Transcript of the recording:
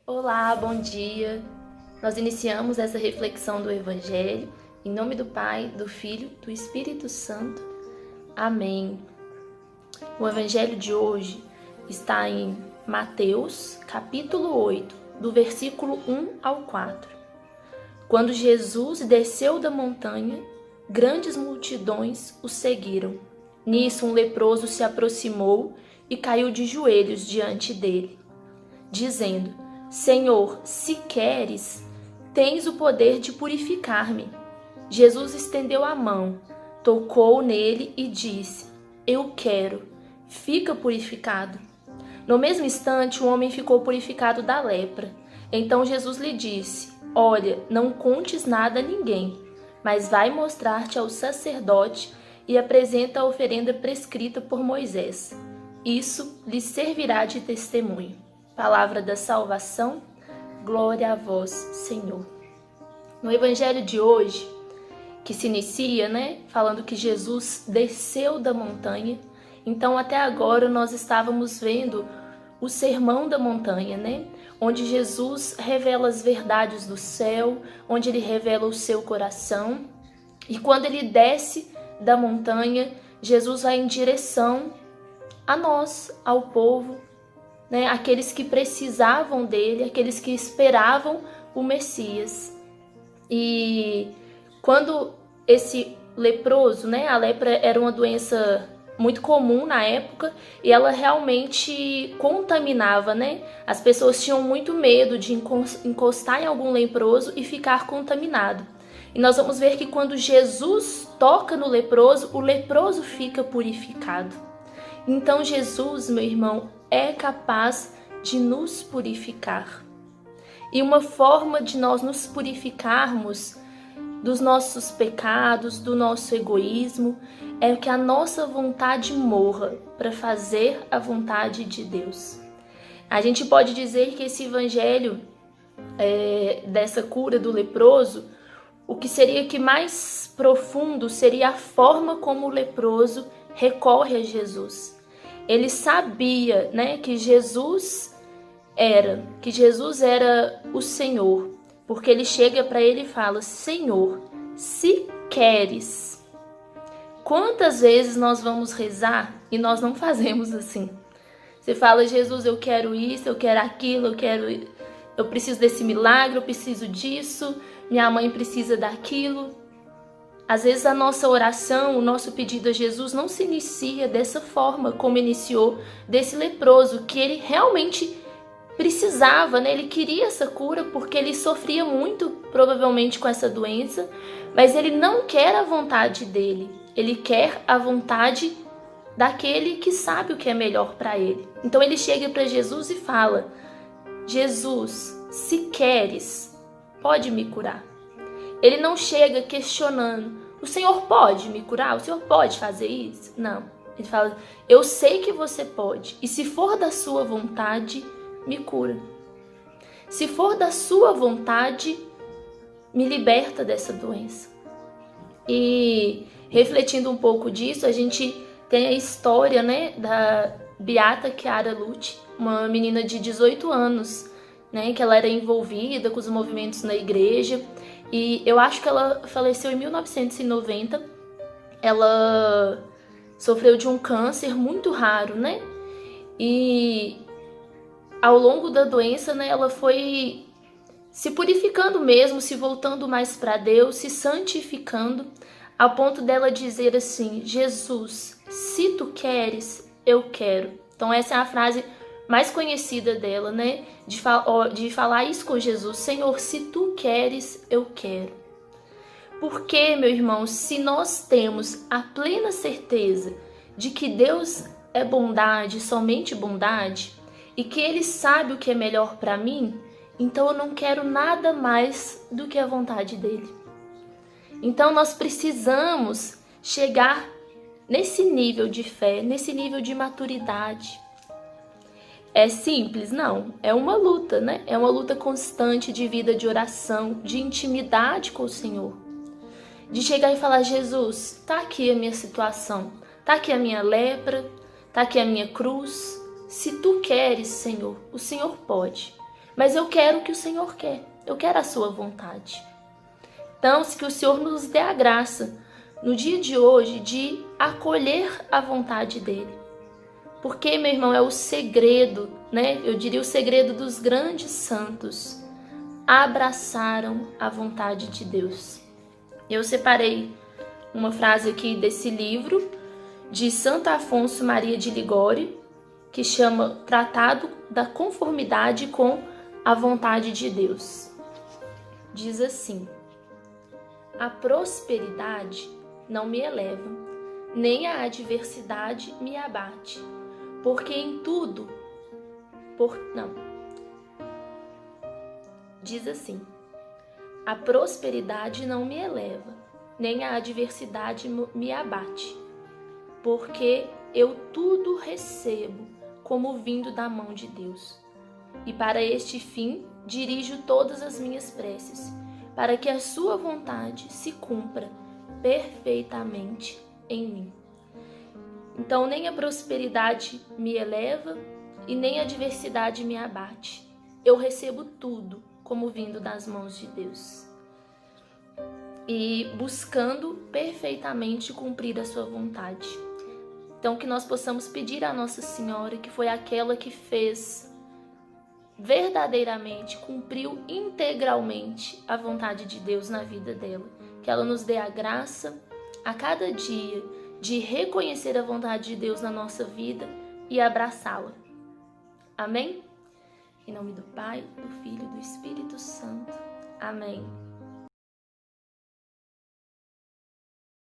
Olá, bom dia! Nós iniciamos essa reflexão do Evangelho em nome do Pai, do Filho, do Espírito Santo. Amém. O Evangelho de hoje está em Mateus, capítulo 8, do versículo 1 ao 4. Quando Jesus desceu da montanha, grandes multidões o seguiram. Nisso, um leproso se aproximou e caiu de joelhos diante dele, dizendo: Senhor, se queres, tens o poder de purificar-me. Jesus estendeu a mão, tocou nele e disse: Eu quero, fica purificado. No mesmo instante, o homem ficou purificado da lepra. Então Jesus lhe disse: Olha, não contes nada a ninguém, mas vai mostrar-te ao sacerdote e apresenta a oferenda prescrita por Moisés. Isso lhe servirá de testemunho. Palavra da salvação, glória a vós, Senhor. No Evangelho de hoje, que se inicia, falando que Jesus desceu da montanha, então até agora nós estávamos vendo o Sermão da Montanha, onde Jesus revela as verdades do céu, onde ele revela o seu coração, e quando ele desce da montanha, Jesus vai em direção a nós, ao povo, aqueles que precisavam dele, aqueles que esperavam o Messias. E quando esse leproso, a lepra era uma doença muito comum na época e ela realmente contaminava, As pessoas tinham muito medo de encostar em algum leproso e ficar contaminado. E nós vamos ver que quando Jesus toca no leproso, o leproso fica purificado. Então Jesus, meu irmão, é capaz de nos purificar. E uma forma de nós nos purificarmos dos nossos pecados, do nosso egoísmo, é que a nossa vontade morra para fazer a vontade de Deus. A gente pode dizer que esse evangelho dessa cura do leproso, o que seria que mais profundo seria a forma como o leproso recorre a Jesus. Ele sabia, que Jesus era o Senhor, porque ele chega para ele e fala: Senhor, se queres. Quantas vezes nós vamos rezar e nós não fazemos assim? Você fala: Jesus, eu quero isso, eu quero aquilo, eu preciso desse milagre, eu preciso disso, minha mãe precisa daquilo. Às vezes a nossa oração, o nosso pedido a Jesus não se inicia dessa forma como iniciou desse leproso, que ele realmente precisava, Ele queria essa cura porque ele sofria muito, provavelmente, com essa doença, mas ele não quer a vontade dele, ele quer a vontade daquele que sabe o que é melhor para ele. Então ele chega para Jesus e fala: Jesus, se queres, pode me curar. Ele não chega questionando: o Senhor pode me curar? O Senhor pode fazer isso? Não. Ele fala: eu sei que você pode. E se for da sua vontade, me cura. Se for da sua vontade, me liberta dessa doença. E refletindo um pouco disso, a gente tem a história, da Beata Chiara Lute, uma menina de 18 anos, que ela era envolvida com os movimentos na igreja. E eu acho que ela faleceu em 1990. Ela sofreu de um câncer muito raro, E ao longo da doença, ela foi se purificando mesmo, se voltando mais para Deus, se santificando, ao ponto dela dizer assim: Jesus, se tu queres, eu quero. Então essa é a frase mais conhecida dela, de falar isso com Jesus: Senhor, se tu queres, eu quero. Porque, meu irmão, se nós temos a plena certeza de que Deus é bondade, somente bondade, e que Ele sabe o que é melhor para mim, então eu não quero nada mais do que a vontade dEle. Então nós precisamos chegar nesse nível de fé, nesse nível de maturidade. É simples? Não. É uma luta, É uma luta constante de vida de oração, de intimidade com o Senhor. De chegar e falar: Jesus, tá aqui a minha situação, tá aqui a minha lepra, tá aqui a minha cruz. Se tu queres, Senhor, o Senhor pode. mas eu quero o que o Senhor quer, eu quero a sua vontade. Então, que o Senhor nos dê a graça, no dia de hoje, de acolher a vontade dele. Porque, meu irmão, é o segredo, né? Eu diria o segredo dos grandes santos. Abraçaram a vontade de Deus. Eu separei uma frase aqui desse livro de Santo Afonso Maria de Ligório, que chama Tratado da Conformidade com a Vontade de Deus. Diz assim: a prosperidade não me eleva, nem a adversidade me abate, porque em tudo... Diz assim: a prosperidade não me eleva, nem a adversidade me abate, porque eu tudo recebo como vindo da mão de Deus. E para este fim dirijo todas as minhas preces, para que a sua vontade se cumpra perfeitamente em mim. Então, nem a prosperidade me eleva e nem a adversidade me abate. Eu recebo tudo como vindo das mãos de Deus. E buscando perfeitamente cumprir a sua vontade. Então, que nós possamos pedir à Nossa Senhora, que foi aquela que fez verdadeiramente, cumpriu integralmente a vontade de Deus na vida dela. Que ela nos dê a graça a cada dia de reconhecer a vontade de Deus na nossa vida e abraçá-la. Amém? Em nome do Pai, do Filho e do Espírito Santo. Amém.